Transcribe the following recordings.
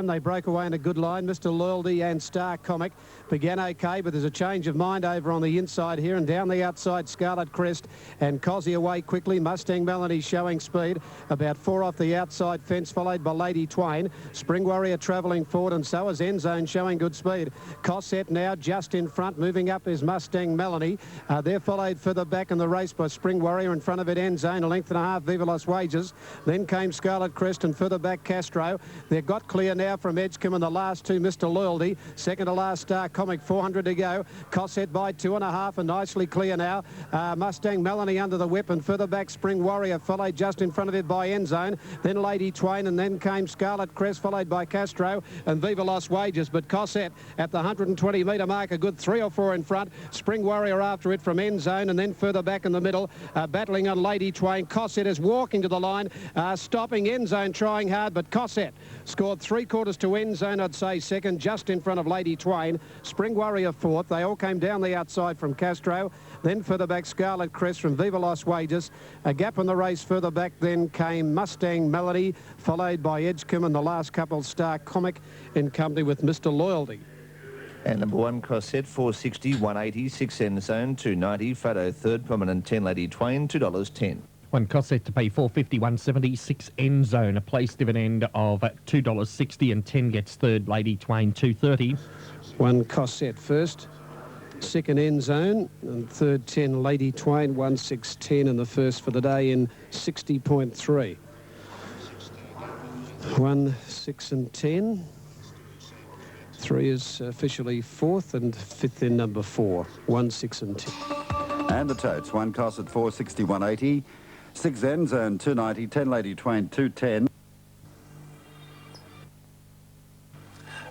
They broke away in a good line. Mr. Loyalty and Star Comic began okay, but there's a change of mind over on the inside here, and down the outside Scarlet Crest and Cozzy away quickly. Mustang Melanie showing speed, about 4 off the outside fence, followed by Lady Twain. Spring Warrior travelling forward, and so is End Zone showing good speed. Cosset now just in front. Moving up is Mustang Melanie. They're followed further back in the race by Spring Warrior. In front of it End Zone, a length and a half, Viva Las Wages. Then came Scarlet Crest, and further back Castro. They've got clear now from Edgecombe, and the last two, Mr. Loyalty. Second to last, Star Comic, 400 to go. Cosset by 2.5 and nicely clear now. Mustang Melanie under the whip, and further back Spring Warrior, followed just in front of it by End Zone. Then Lady Twain, and then came Scarlet Crest, followed by Castro and Viva Las Wages. But Cosset at the 120 metre mark, a good 3 or 4 in front. Spring Warrior after it from End Zone, and then further back in the middle, battling on Lady Twain. Cosset is walking to the line, stopping End Zone, trying hard, but Cosset scored 3/4 to End Zone, I'd say second, just in front of Lady Twain. Spring Warrior fourth. They all came down the outside from Castro. Then further back Scarlet Crest from Viva Las Wages. A gap in the race further back then came Mustang Melody, followed by Edgecombe, and the last couple Star Comic in company with Mr. Loyalty. And number 1, Cosset, 460, 180, 6 End Zone, 290. Photo third, prominent 10 Lady Twain, $2.10. 1 Cosset to pay $4.50, 170, 6 End Zone, a place dividend of $2.60, and 10 gets third, Lady Twain, $2.30. 1 Cosset first, second End Zone, and third 10 Lady Twain, 1/6/10, and the first for the day in 60.3. 1, 6 and 10. 3 is officially fourth, and fifth in number 4, 1, 6 and 10. And the totes, 1 Cosset, 460, 180. 6 End Zone, 290, 10 Lady Twain, 210.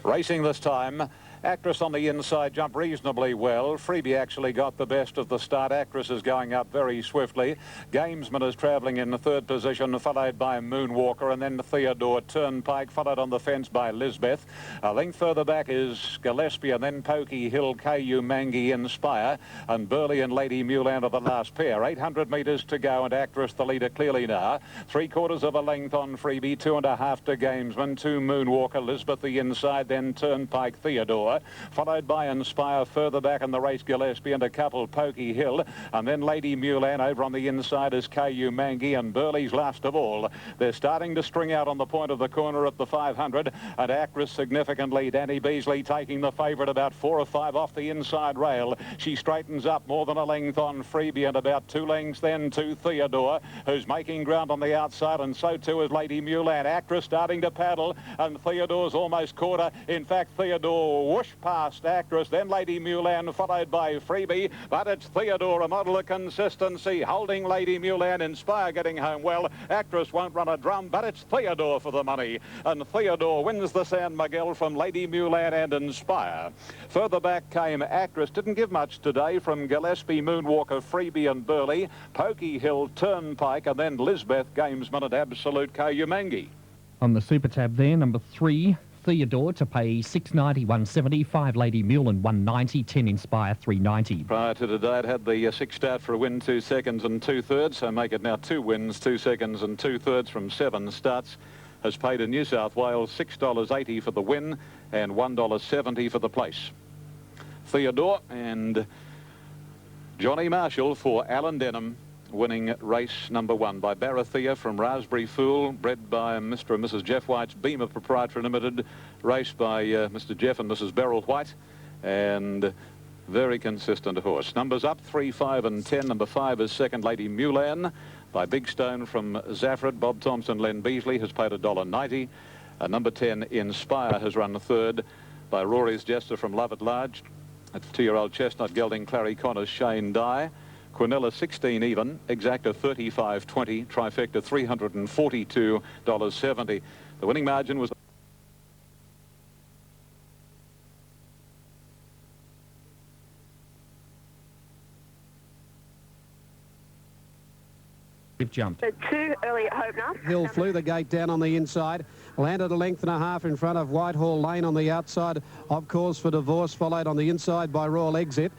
Racing this time. Actress on the inside jumped reasonably well. Freebie actually got the best of the start. Actress is going up very swiftly. Gamesman is travelling in the third position, followed by Moonwalker, and then Theodore Turnpike, followed on the fence by Lisbeth. A length further back is Gillespie, and then Pokey Hill, KU Mangi, Inspire, and Burley and Lady Mulan are the last pair. 800 metres to go, and Actress the leader clearly now. 3/4 of a length on Freebie, 2.5 to Gamesman, 2 Moonwalker, Lisbeth the inside, then Turnpike Theodore, followed by Inspire further back in the race, Gillespie, and a couple Pokey Hill, and then Lady Mulan. Over on the inside is KU Mangi, and Burley's last of all. They're starting to string out on the point of the corner at the 500, and Actress significantly. Danny Beasley taking the favourite about 4 or 5 off the inside rail. She straightens up more than a length on Freebie, and about 2 lengths then to Theodore, who's making ground on the outside, and so too is Lady Mulan. Actress starting to paddle, and Theodore's almost caught her. In fact, Theodore whoosh past Actress, then Lady Mulan, followed by Freebie, but it's Theodore, a model of consistency, holding Lady Mulan. Inspire getting home well. Actress won't run a drum, but it's Theodore for the money, and Theodore wins the San Miguel from Lady Mulan and Inspire. Further back came Actress, didn't give much today, from Gillespie, Moonwalker, Freebie and Burley, Pokey Hill, Turnpike, and then Lisbeth, Gamesman at Absolute KU Mangi. On the Super Tab there, number 3, Theodore to pay $6.90, 170, 5 Lady Mulan, 190, 10 Inspire, 390. Prior to today, it had the 6 start for a win, 2 seconds and 2/3, so make it now 2 wins, 2 seconds and 2/3 from 7 starts. Has paid in New South Wales $6.80 for the win and $1.70 for the place. Theodore and Johnny Marshall for Alan Denham, winning race number 1 by Barathea from Raspberry Fool, bred by Mr. and Mrs. Jeff White's Beamer Proprietary Limited, raced by Mr. Jeff and Mrs. Beryl White, and very consistent horse. Numbers up 3, 5 and 10. Number 5 is second Lady Mulan by Big Stone from Zaffred. Bob Thompson, Len Beasley has paid $1.90. Number 10 Inspire has run third by Rory's Jester from Love at Large. At 2-year-old Chestnut Gelding, Clary Connors, Shane Dye. Quinella 16 even, Exacta 35.20, Trifecta $342.70. The winning margin was Jumped. So 2 early at Hope now. Hill flew the gate down on the inside, landed a length and a half in front of Whitehall Lane on the outside of Cause for Divorce, followed on the inside by Royal Exit.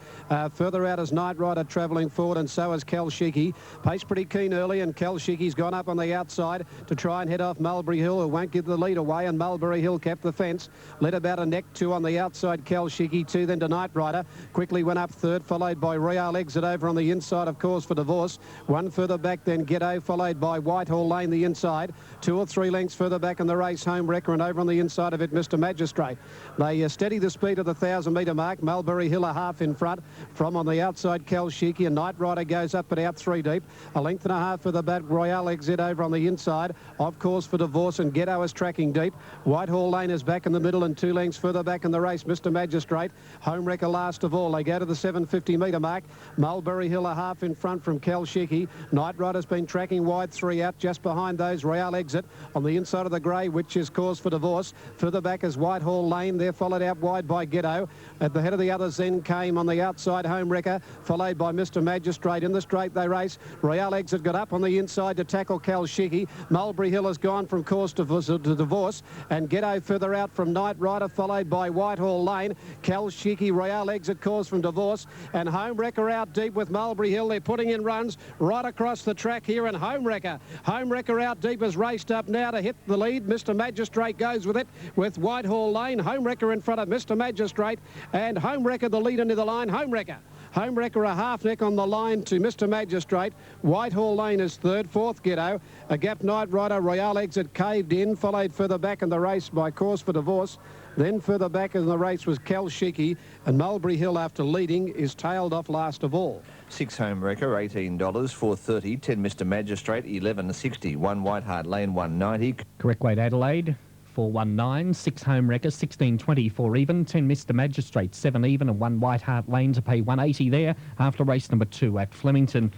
Further out is Night Rider travelling forward, and so is Kalshiki. Pace pretty keen early, and Kalshiki's gone up on the outside to try and head off Mulberry Hill, who won't give the lead away, and Mulberry Hill kept the fence. Led about a neck two on the outside, Kalshiki, two then to Night Rider. Quickly went up third, followed by Royal Exit over on the inside of Cause for Divorce. One further back then Ghetto, followed by Whitehall Lane the inside. 2 or 3 lengths further back in the race, Home Wrecker, and over on the inside of it, Mr. Magistrate. They steady the speed of the 1,000-metre mark. Mulberry Hill a half in front. From on the outside, Kalshiki, and Night Rider goes up but out 3 deep. A length and a half for the back, Royal Exit over on the inside. Of Course for Divorce, and Ghetto is tracking deep. Whitehall Lane is back in the middle, and 2 lengths further back in the race, Mr. Magistrate. Home Wrecker last of all. They go to the 750-metre mark. Mulberry Hill a half in front from Kalshiki. Night Rider's been tracking wide, 3 out. Just behind those, Royal Exit on the inside of the grey, which is Cause for Divorce. Further back is Whitehall Lane. They're followed out wide by Ghetto. At the head of the others then came on the outside Home Wrecker, followed by Mr. Magistrate. In the straight they race. Royal Exit got up on the inside to tackle Kalshiki. Mulberry Hill has gone from Cause to Divorce, and Ghetto further out from Night Rider, followed by Whitehall Lane. Kalshiki, Royal Exit, Cause from Divorce, and Home Wrecker out deep with Mulberry Hill. They're putting in runs right across the track here, and Home Wrecker out deep has raced up now to hit the lead. Mr. Magistrate goes with it with Whitehall Lane. Home Wrecker in front of Mr. Magistrate, and Home Wrecker the leader near the line. Home Wrecker a half neck on the line to Mr. Magistrate. Whitehall Lane is third, fourth Ghetto. A gap Night Rider, Royal Exit caved in, followed further back in the race by Cause for Divorce. Then further back in the race was Kalshiki, and Mulberry Hill, after leading, is tailed off last of all. 6 Home Wrecker, $18, 4.30. 10 Mr. Magistrate, 11.60. 1 White Hart Lane, 1.90. Correct weight Adelaide, 419. 6 Home Wrecker, 16.20 for even. 10 Mr. Magistrate, 7 even, and 1 White Hart Lane to pay 180 there after race number 2 at Flemington.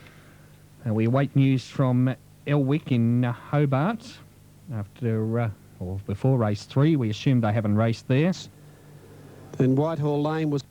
And we await news from Elwick in Hobart after or before race 3. We assume they haven't raced there. Then Whitehall Lane was...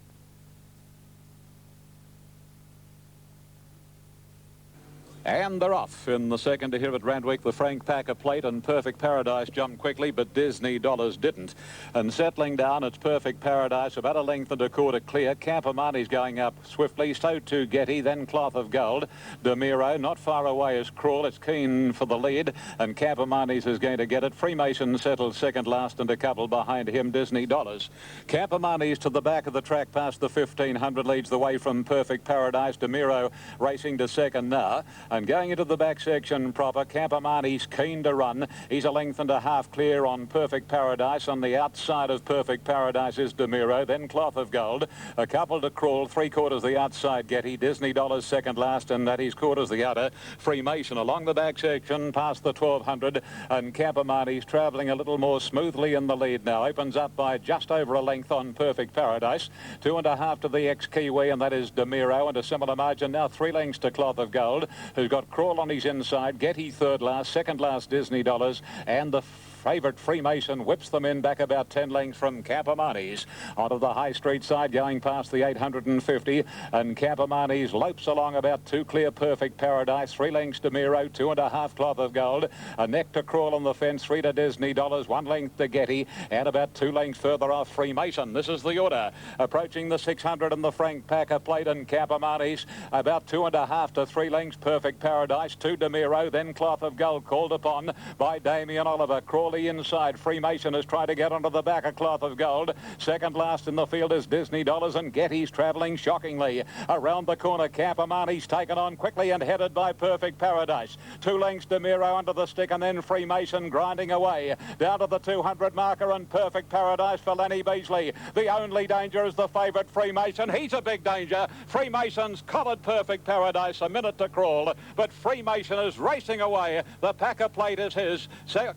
And they're off in the second here at Randwick. The Frank Packer Plate and Perfect Paradise jumped quickly, but Disney Dollars didn't. And settling down, it's Perfect Paradise, about a length and a quarter clear. Campamani's going up swiftly, so too Getty, then Cloth of Gold. DeMiro not far away is Crawl. It's keen for the lead, and Campamani's is going to get it. Freemason settled second last, and a couple behind him, Disney Dollars. Campamani's to the back of the track past the 1,500, leads the way from Perfect Paradise. DeMiro racing to second now. And going into the back section proper, Campamani's keen to run. He's a length and a half clear on Perfect Paradise. On the outside of Perfect Paradise is DeMiro, then Cloth of Gold. A couple to Crawl, 3/4 the outside Getty. Disney Dollars second last, and that is quarters the other. Freemason along the back section past the 1,200, and Campamani's travelling a little more smoothly in the lead now. Opens up by just over a length on Perfect Paradise. 2.5 to the ex-Kiwi, and that is DeMiro, and a similar margin now 3 lengths to Cloth of Gold, who's got Crawl on his inside. Getty third last, second last Disney Dollars, and the favourite Freemason whips them in back about 10 lengths from Campamani's. Onto the High Street side, going past the 850, and Campamani's lopes along about 2 clear Perfect Paradise, 3 lengths to Miro, 2.5 Cloth of Gold, a neck to Crawl on the fence, 3 to Disney Dollars, 1 length to Getty, and about 2 lengths further off Freemason. This is the order. Approaching the 600 and the Frank Packer Plate and Campamani's, about 2.5 to 3 lengths Perfect Paradise, 2 to Miro, then Cloth of Gold called upon by Damien Oliver. Crawley inside. Freemason has tried to get onto the back of Cloth of Gold. Second last in the field is Disney Dollars, and Getty's travelling shockingly. Around the corner, Campamani's taken on quickly and headed by Perfect Paradise. 2 lengths to Miro under the stick, and then Freemason grinding away. Down to the 200 marker, and Perfect Paradise for Lenny Beasley. The only danger is the favourite Freemason. He's a big danger. Freemason's collared Perfect Paradise, a minute to Crawl, but Freemason is racing away. The Packer Plate is his.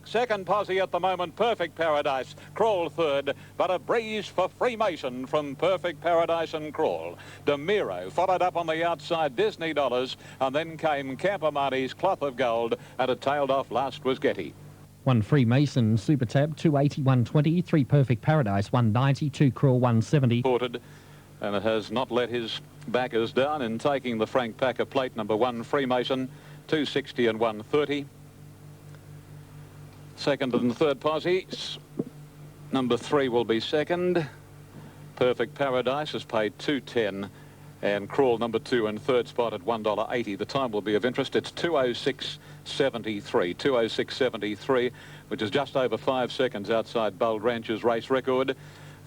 Second posse at the moment, Perfect Paradise. Crawl third, but a breeze for Freemason from Perfect Paradise and Crawl. DeMiro followed up on the outside, Disney Dollars, and then came Campamani's Cloth of Gold, and it tailed off last was Getty. 1 Freemason, Super Tab, 280, 120. 3 Perfect Paradise, 190. 2 Crawl, 170. And it has not let his backers down in taking the Frank Packer Plate. Number 1 Freemason 260 and 130. Second and third posies. Number 3 will be second. Perfect Paradise has paid 210. And Crawl number 2 and third spot at $1.80. The time will be of interest. It's 2:06.73. 2:06.73, which is just over 5 seconds outside Bold Ranch's race record.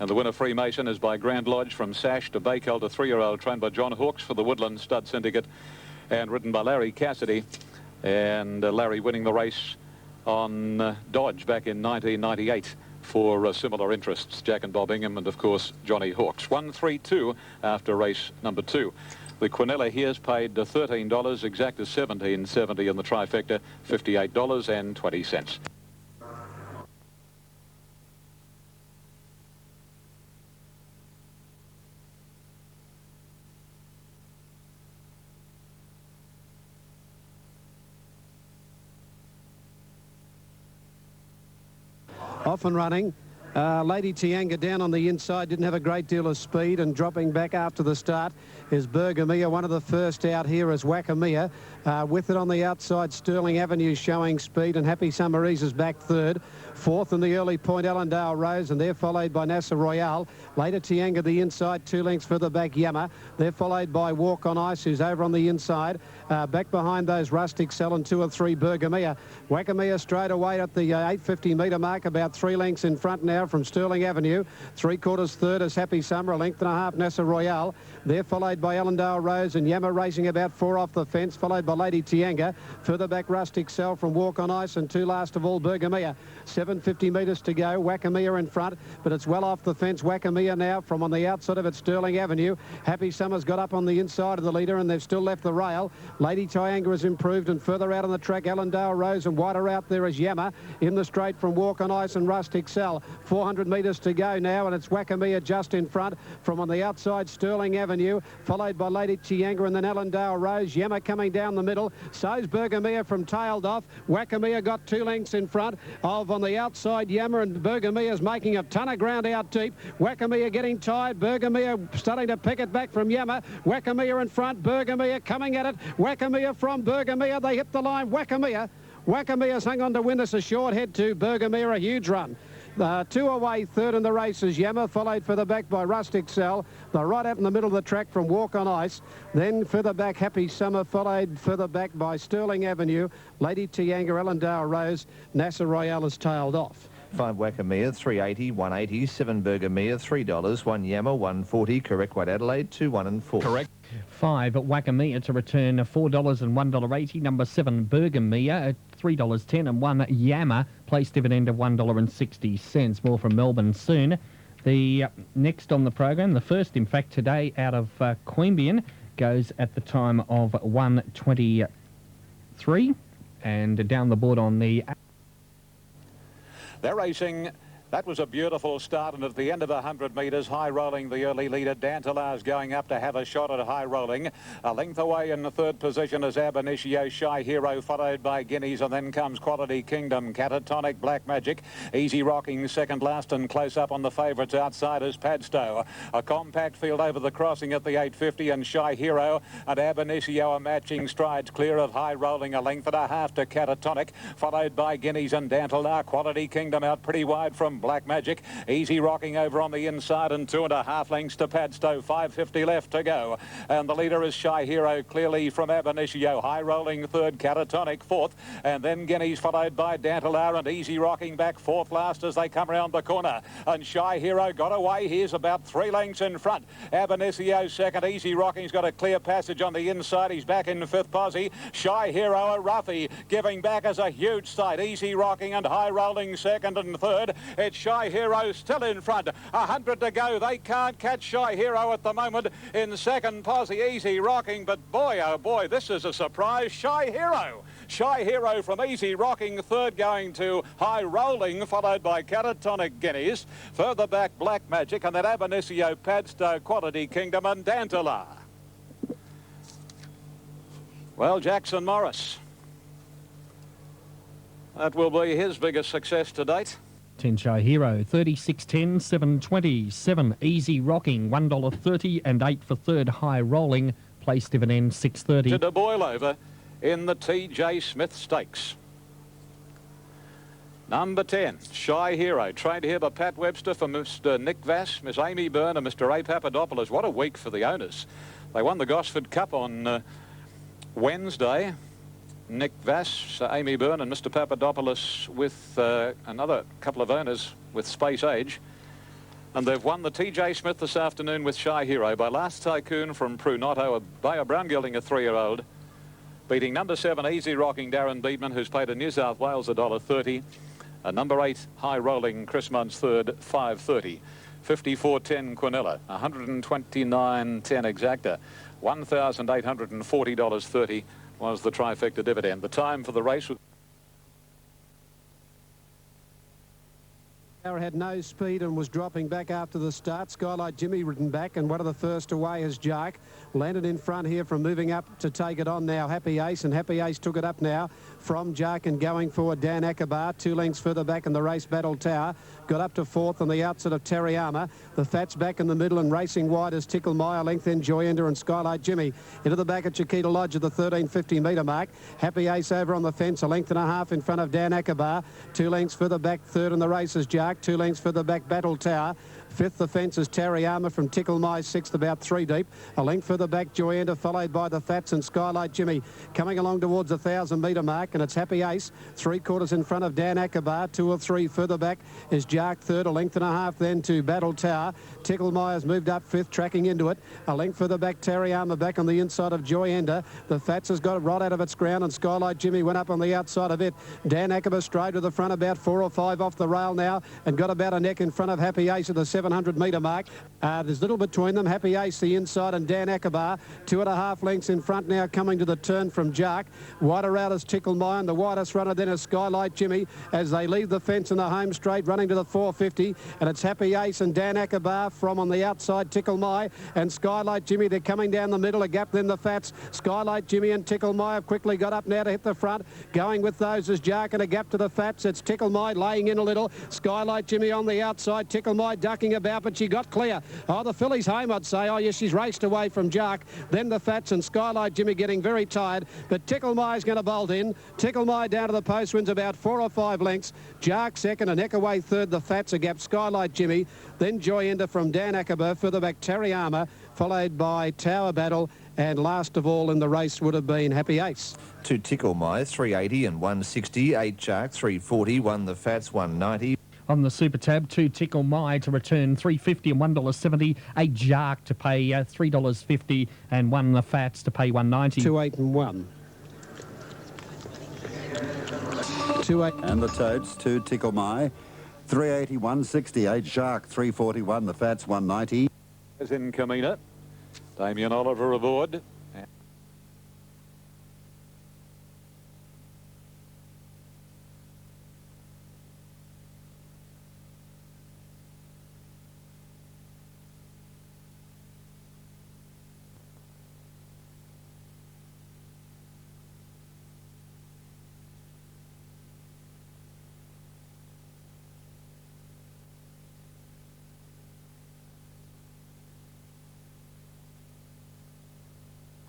And the winner, Freemason, is by Grand Lodge from Sash to Bakel to 3-year-old, trained by John Hawkes for the Woodland Stud Syndicate and ridden by Larry Cassidy. And Larry winning the race on Dodge back in 1998 for similar interests, Jack and Bob Ingham and, of course, Johnny Hawkes. 132 after race number 2. The Quinella here's paid $13, Exacta $17.70, and the Trifecta $58.20. Off and running. Lady Tianga down on the inside, didn't have a great deal of speed, and dropping back after the start is Bergamia. One of the first out here is Wackamia. With it on the outside, Sterling Avenue showing speed, and Happy Summer Ease is back third. Fourth in the early point, Allendale Rose, and they're followed by Nasser Royale. Later, Tianga the inside, 2 lengths further back, Yammer. They're followed by Walk on Ice, who's over on the inside. Back behind those, Rustic Cell and 2 or 3, Bergamia. Wackamia straight away at the 850-metre mark, about 3 lengths in front now from Sterling Avenue. 3/4 third is Happy Summer, a length and a half, Nasser Royale. They're followed by Allendale Rose and Yammer racing about 4 off the fence, followed by Lady Tianga. Further back, Rustic Cell from Walk on Ice, and 2 last of all, Bergamia. 750 metres to go. Wackamia in front, but it's well off the fence. Wackamia now from on the outside of it, Sterling Avenue. Happy Summer's got up on the inside of the leader, and they've still left the rail. Lady Tianga has improved, and further out on the track, Allendale Rose, and wider out there is Yammer. In the straight from Walk on Ice and Rustic Cell. 400 metres to go now, and it's Wackamia just in front. From on the outside, Sterling Avenue, followed by Lady Tianga and then Allendale Rose. Yammer coming down the middle. So's Bergamia from tailed off. Wackamia got 2 lengths in front of on the outside Yammer, and Bergamia's making a ton of ground out deep. Wackamia getting tired. Bergamia starting to pick it back from Yammer. Wackamia in front. Bergamia coming at it. Wackamia from Bergamia. They hit the line. Wackamia's hung on to win this a short head to Bergamia, a huge run. 2 away, third in the race is Yammer, followed further back by Rustic Cell. They're right out in the middle of the track from Walk on Ice. Then further back, Happy Summer, followed further back by Sterling Avenue. Lady Tianga, Allendale Rose. Nasser Royale is tailed off. 5 Wackamia, 380, 180, 7 Bergamia, $3, 1 Yammer, 140, correct White Adelaide, 2, 1 and 4. Correct. 5 Wackamia to return $4 and $1.80. Number 7 Bergamia at $3.10, and 1 Yammer, place dividend of $1.60. More from Melbourne soon. The next on the program, the first in fact today out of Queanbeyan, goes at the time of 1:23, and down the board on the... They're racing. That was a beautiful start, and at the end of 100 metres, high rolling the early leader. Dantelar's going up to have a shot at high rolling. A length away in the third position is Ab Initio, Shy Hero, followed by Guineas, and then comes Quality Kingdom, Catatonic, Black Magic, Easy Rocking second last, and close up on the favourites outside is Padstow. A compact field over the crossing at the 850, and Shy Hero and Ab Initio are matching strides clear of high rolling, a length and a half to Catatonic, followed by Guineas and Dantelar. Quality Kingdom out pretty wide from Black Magic. Easy Rocking over on the inside, and 2.5 lengths to Padstow. 550 left to go. And the leader is Shy Hero, clearly from Ab Initio. High rolling third, Catatonic fourth. And then Guineas followed by Dantelar, and Easy Rocking back fourth last as they come around the corner. And Shy Hero got away. He's about 3 lengths in front. Ab Initio second. Easy Rocking's got a clear passage on the inside. He's back in fifth posse. Shy Hero, a roughie, giving back as a huge sight. Easy Rocking and high rolling second and third. It's Shy Hero still in front. 100 to go. They can't catch Shy Hero at the moment. In second posse, Easy Rocking, but boy, oh boy, this is a surprise. Shy Hero. Shy Hero from Easy Rocking, third going to High Rolling, followed by Catatonic, Guineas. Further back, Black Magic, and then Ab Initio, Padstow, Quality Kingdom, and Dantelar. Well, Jackson Morris, that will be his biggest success to date. 10 Shy Hero, 36.10, 7.20, 7 Easy Rocking, $1.30, and 8 for third High Rolling, place dividend $6.30. To the boil over in the T.J. Smith Stakes. Number 10, Shy Hero, trained here by Pat Webster for Mr. Nick Vass, Miss Amy Byrne and Mr. A. Papadopoulos. What a week for the owners. They won the Gosford Cup on Wednesday. Nick Vass, Amy Byrne and Mr. Papadopoulos with another couple of owners with Space Age. And they've won the T.J. Smith this afternoon with Shy Hero by Last Tycoon from Prunotto, a Bayer Brown gelding, a 3-year-old, beating number 7, Easy Rocking Darren Beedman, who's paid in New South Wales $1.30. And number 8, High Rolling, Chris Munn's third, $5.30. 54.10 Quinella, 129.10 exacta, $1,840.30 was the trifecta dividend. The time for the race was... Had no speed and was dropping back after the start. Skylight Jimmy ridden back, and one of the first away is Jark. Landed in front here from moving up to take it on now. Happy Ace, and Happy Ace took it up now from Jark, and going forward Dan Akabar. 2 lengths further back in the race, Battle Tower. Got up to 4th on the outside of Tariyama. The Fat's back in the middle and racing wide as Tickle Meyer, length in Joy Ender and Skylight Jimmy. Into the back of Chiquita Lodge at the 1350 metre mark. Happy Ace over on the fence, 1.5 lengths in front of Dan Akabar. 2 lengths further back, third in the race is Jark. 2 lengths further back, Battle Tower. 5th the fence is Tariyama from Tickle Meyer. 6th about 3 deep. A length further back, Joy Ender, followed by the Fats and Skylight Jimmy. Coming along towards the 1,000 metre mark, and it's Happy Ace. 3/4 in front of Dan Akabar. 2 or 3 further back is Jark third. 1.5 lengths then to Battle Tower. Tickle Meyer's moved up 5th, tracking into it. A length further back, Tariyama back on the inside of Joy Ender. The Fats has got it right out of its ground, and Skylight Jimmy went up on the outside of it. Dan Akabar straight to the front, about 4 or 5 off the rail now, and got about a neck in front of Happy Ace at the 700 metre mark. There's little between them. Happy Ace the inside and Dan Akabar 2.5 lengths in front now, coming to the turn from Jark. Wider out is Tickle Meyer, and the widest runner then is Skylight Jimmy as they leave the fence in the home straight, running to the 450, and it's Happy Ace and Dan Akabar from on the outside, Tickle Meyer and Skylight Jimmy. They're coming down the middle, a gap then the Fats. Skylight Jimmy and Tickle Meyer quickly got up now to hit the front. Going with those is Jark, and a gap to the Fats. It's Tickle Meyer laying in a little. Skylight Jimmy on the outside, Tickle Meyer ducking about, but she got clear. Oh, the filly's home, I'd say. Oh, yes, she's raced away from Jark. Then the Fats and Skylight Jimmy getting very tired, but Tickle Meyer's going to bolt in. Tickle Meyer down to the post, wins about 4 or 5 lengths. Jark second, a neck away third. The Fats, a gap, Skylight Jimmy. Then Joy Ender from Dan Akabar. Further back, Tariyama, followed by Tower Battle. And last of all in the race would have been Happy Ace. 2 Tickle Meyer, 380 and 160. 8 Jark, 340. 1 the Fats, 190. On the Super Tab, 2 Tickle Meyer to return $3.50 and $1.70. 8 Jark to pay $3.50 and 1 the Fats to pay $1.90. 2, 8 and 1. 2, 8. And the Toads, 2 Tickle Meyer, 380, 160. 8 Jark, 341. The Fats, 190. As in Camina, Damien Oliver aboard.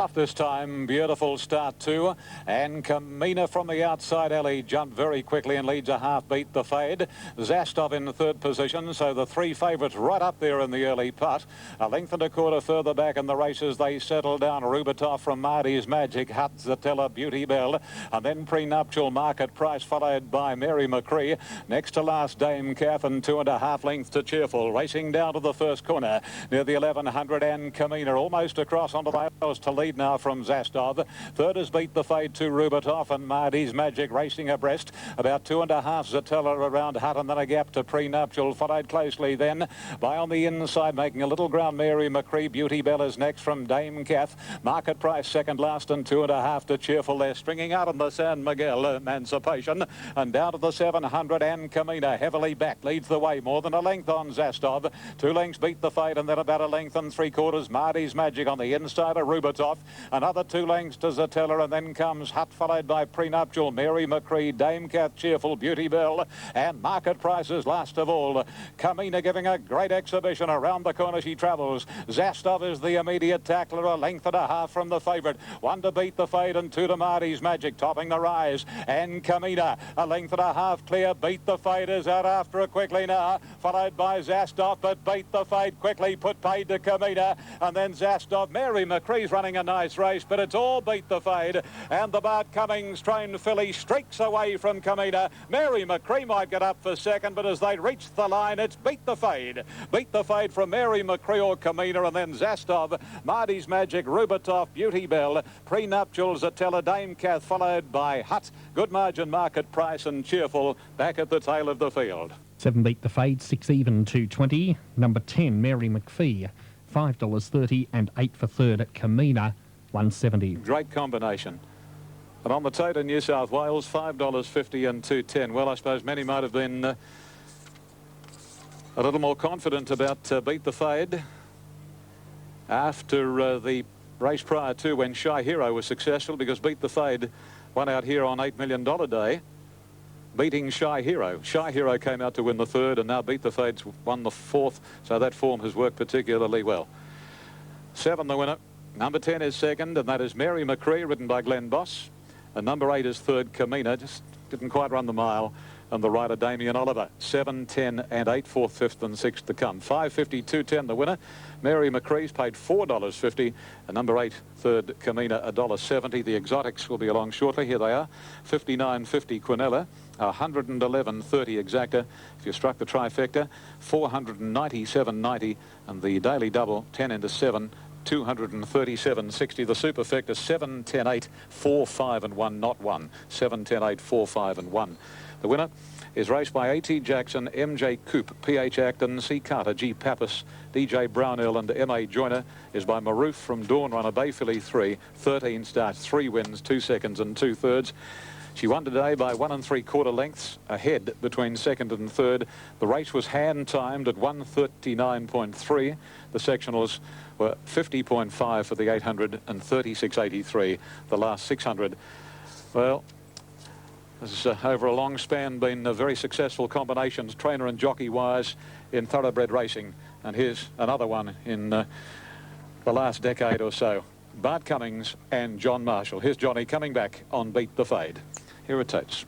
Off this time, beautiful start too, and Camina from the outside alley jumped very quickly and leads a half beat the fade. Zastov in the 3rd position, so the 3 favourites right up there in the early putt. 1.25 lengths further back in the races they settle down. Rubitov from Marty's Magic, Hut, Zatella, Beauty Bell, and then Prenuptial Market Price, followed by Mary McCree. Next to last, Dame Kath, and 2.5 lengths to Cheerful. Racing down to the first corner near the 1100, and Camina almost across onto the rails to lead now from Zastov. 3rd has beat the fade to Rubitov, and Marty's Magic racing abreast. About 2.5 Zatella around Hut, and then a gap to Prenuptial, followed closely then by on the inside, making a little ground, Mary McCree. Beauty Bell is next from Dame Kath. Market Price second last, and 2.5 to Cheerful. They're stringing out on the San Miguel Emancipation, and down to the 700, and Camina heavily back leads the way, more than a length on Zastov. 2 lengths beat the fade, and then about 1 3/4 lengths Marty's Magic on the inside of Rubitov. off. Another 2 lengths to Zatella, and then comes Hart, followed by Prenuptial, Mary McCree, Dame Kath, Cheerful, Beauty Bell, and Market Prices last of all. Kamina giving a great exhibition. Around the corner she travels. Zastov is the immediate tackler, a length and a half from the favourite. 1 to Beat the Fade and 2 to Marty's Magic, topping the rise. And Kamina, a length and a half clear. Beat the Fade is out after it quickly now, followed by Zastov, but Beat the Fade quickly put paid to Kamina, and then Zastov. Mary McCree's running a nice race, but it's all Beat the Fade, and the Bart Cummings trained filly streaks away from Kamina. Mary McCree might get up for second, but as they reach the line, it's Beat the Fade. Beat the Fade from Mary McCree or Kamina, and then Zastov, Marty's Magic, Rubatoff, Beauty Bell, Prenuptial, Zatella, Dame Kath, followed by Hut, Good Margin, Market Price and Cheerful back at the tail of the field. 7 Beat the Fade, 6 even, 2.20. Number 10, Mary McPhee, $5.30, and 8 for third at Kamina, $1.70. Great combination. And on the tote in New South Wales, $5.50 and 2.10. Well, I suppose many might have been a little more confident about Beat the Fade after the race prior to, when Shy Hero was successful, because Beat the Fade won out here on $8 million day, beating Shy Hero. Shy Hero came out to win the third, and now Beat the Fade's won the fourth, so that form has worked particularly well. 7 the winner. Number 10 is second, and that is Mary McCree, ridden by Glenn Boss. And number 8 is third, Kamina, just didn't quite run the mile. And the rider, Damien Oliver. 7, 10 and 8, 4th, 5th and 6th to come. 5.50, 2.10 the winner. Mary McCree's paid $4.50. And number 8, third, Kamina, $1.70. The exotics will be along shortly. Here they are. 59.50 Quinella. 111.30 exacta. If you struck the trifecta, 497.90. And the daily double, 10 into 7. 237.60. The superfecta, 7, 10, 8, 4, 5 and 1, not 1. 7, 10, 8, 4, 5 and 1. The winner is raced by A.T. Jackson, M.J. Coop, P.H. Acton, C. Carter, G. Pappas, D.J. Brownell and M.A. Joyner. Is by Maroof from Dawn Runner, Bay Filly 3, 13 starts, 3 wins, 2 seconds and 2 thirds. She won today by 1 3/4 lengths ahead between second and third. The race was hand-timed at 1:39.3. The sectionals were 50.5 for the 800 and 36.83 the last 600. Well, this has over a long span been very successful combinations, trainer and jockey-wise, in thoroughbred racing. And here's another one in the last decade or so. Bart Cummings and John Marshall. Here's Johnny coming back on Beat the Fade. Here it takes.